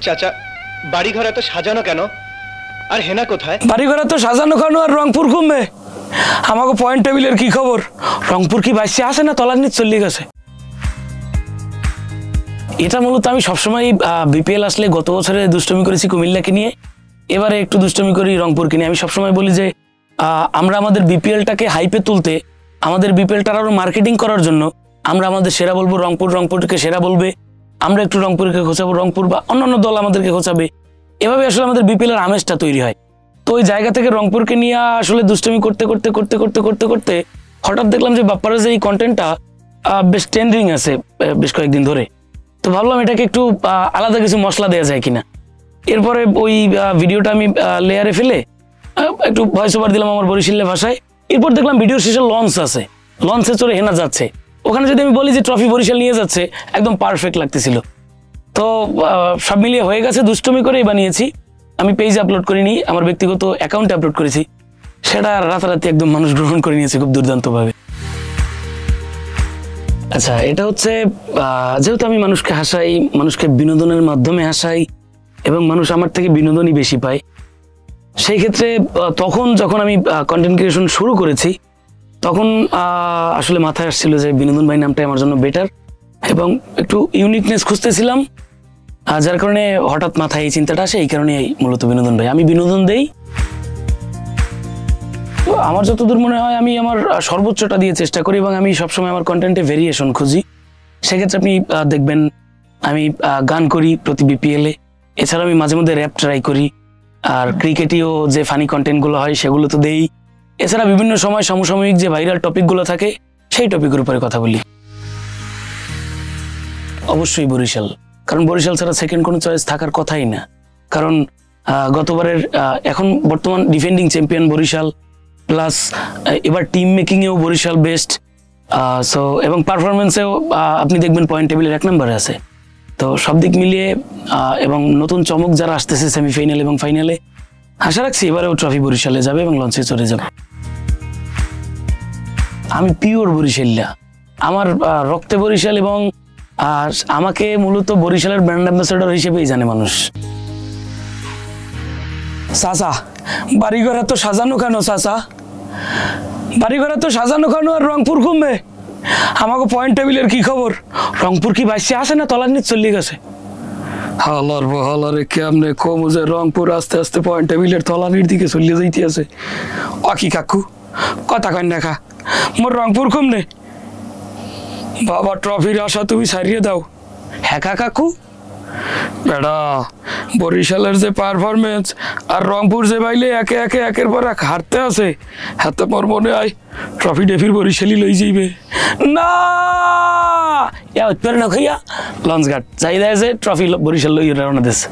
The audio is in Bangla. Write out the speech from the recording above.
চাচা বাড়িঘর এত সাজানো কেন? আর হেনা কোথায়? বাড়িঘর এত সাজানো কেন আর রংপুর ঘুমবে? আমাকে পয়েন্ট টেবিলের কি খবর? রংপুর কি বাইসে আসে না তলার নিচ চলে গেছে? এটা মূলত আমি সবসময় বিপিএল আসলে গত বছরে দুষ্টমি করেছি কুমিল্লাকে নিয়ে, এবারে একটু দুষ্টমি করি রংপুরকে নিয়ে। আমি সবসময় বলি যে আমরা আমাদের বিপিএলটাকে হাইপে তুলতে, আমাদের বিপিএলটার আরও মার্কেটিং করার জন্য আমরা আমাদের সেরা বলবো রংপুর, রংপুরকে সেরা বলবে, আমরা একটু রংপুরকে খোঁচাবো, রংপুর বা অন্যান্য দল আমাদেরকে খোঁচাবে। এভাবে আসলে আমাদের বিপিএলের আমেজটা তৈরি হয়। তো ওই জায়গা থেকে রংপুরকে নিয়ে আসলে দুষ্টমি করতে করতে করতে করতে করতে করতে হঠাৎ দেখলাম যে বাপ্পারা যে এই কন্টেন্টটা বেশ ট্রেন্ডিং আছে বেশ কয়েকদিন ধরে। তো ভাবলাম এটাকে একটু আলাদা কিছু মশলা দেওয়া যায় কিনা। এরপরে ওই ভিডিওটা আমি লেয়ারে ফেলে একটু ভয়েস ওভার দিলাম আমার বরিশালের ভাষায়। এরপর দেখলাম ভিডিওর শেষে লঞ্চ আছে, লঞ্চে চড়ে হেনা যাচ্ছে। ওখানে যদি আমি বলি যে ট্রফি বরিশাল নিয়ে যাচ্ছে, একদম পারফেক্ট লাগতেছিল। তো সব মিলিয়ে হয়ে গেছে, দুষ্টমি করেই বানিয়েছি। আমি পেজে আপলোড করিনি, আমার ব্যক্তিগত অ্যাকাউন্টে আপলোড করেছি। সেটা রাতারাতি একদম মানুষ গ্রহণ করে নিয়েছে খুব দুর্দান্তভাবে। আচ্ছা, এটা হচ্ছে যেহেতু আমি মানুষকে হাসাই, মানুষকে বিনোদনের মাধ্যমে হাসাই এবং মানুষ আমার থেকে বিনোদনই বেশি পায়, সেই ক্ষেত্রে তখন যখন আমি কন্টেন্ট ক্রিয়েশন শুরু করেছি তখন আসলে মাথায় আসছিল যে বিনোদন ভাই নামটাই আমার জন্য বেটার এবং একটু ইউনিকনেস খুঁজতেছিলাম, যার কারণে হঠাৎ মাথায় এই চিন্তাটা আসে। এই কারণেই মূলত বিনোদন ভাই। আমি বিনোদন দেই, আমার যতদূর মনে হয় আমি আমার সর্বোচ্চটা দিয়ে চেষ্টা করি এবং আমি সবসময় আমার কন্টেন্টে ভেরিয়েশন খুঁজি। সেক্ষেত্রে আপনি দেখবেন আমি গান করি প্রতি বিপিএলে, এছাড়া আমি মাঝে মধ্যে র্যাপ ট্রাই করি, আর ক্রিকেটেও যে ফানি কন্টেন্টগুলো হয় সেগুলো তো দেই। এছাড়া বিভিন্ন সময় সমসাময়িক যে ভাইরাল টপিকগুলো থাকে সেই টপিকের উপরে কথা বলি। অবশ্যই বরিশাল, কারণ বরিশাল ছাড়া সেকেন্ড কোনো চয়েস থাকার কথাই না। কারণ গতবারের এখন বর্তমান ডিফেন্ডিং চ্যাম্পিয়ন বরিশাল, প্লাস এবার টিম মেকিংয়েও বরিশাল বেস্ট। সো এবং পারফরমেন্সেও আপনি দেখবেন পয়েন্ট টেবিলের 1 নম্বরে আছে। তো সব দিক মিলিয়ে এবং নতুন চমক যারা আসতেছে সেমিফাইনাল এবং ফাইনালে, আশা রাখছি এবারেও ট্রফি বরিশালে যাবে এবং লঞ্চে চড়ে যাবে। আমি পিওর বরিশালিয়া, আমার রক্তে বরিশাল এবং আমাকে মূলত বরিশালের ব্র্যান্ড অ্যাম্বাসেডর হিসেবেই জানে মানুষ। চাচা বাড়িঘর এত সাজানো কেন? চাচা বাড়িঘর এত সাজানো কেন আর রংপুর ঘুমবে? আমাকে পয়েন্ট টেবিলের কি খবর? রংপুর কি বাইসে আসে না তলার নিচ চলে গেছে? হালার বহালারে কেমনে কম যে রংপুর আস্তে আস্তে পয়েন্ট টেবিলের তলানির দিকে চলে যাইতে আছে। অকি কাকু কথা কন দেখা, মোর রংপুর কমনে বাবা ট্রফির আশা তুমি ছাড়িয়ে দাও। হ্যাঁ কাকু বেড়া, বরিশালের যে পারফরমেন্স আর রংপুর যে বাইলে একে একে একের পর এক হারতে আছে, হাতে মোর মনে হয় ট্রফি ডেফির বরিশালই লই যাইবে না। ইয়া উৎপের না খাইয়া লঞ্চ ঘাট যাই দেয় যে ট্রফি বরিশাল লই রওনা দিচ্ছে।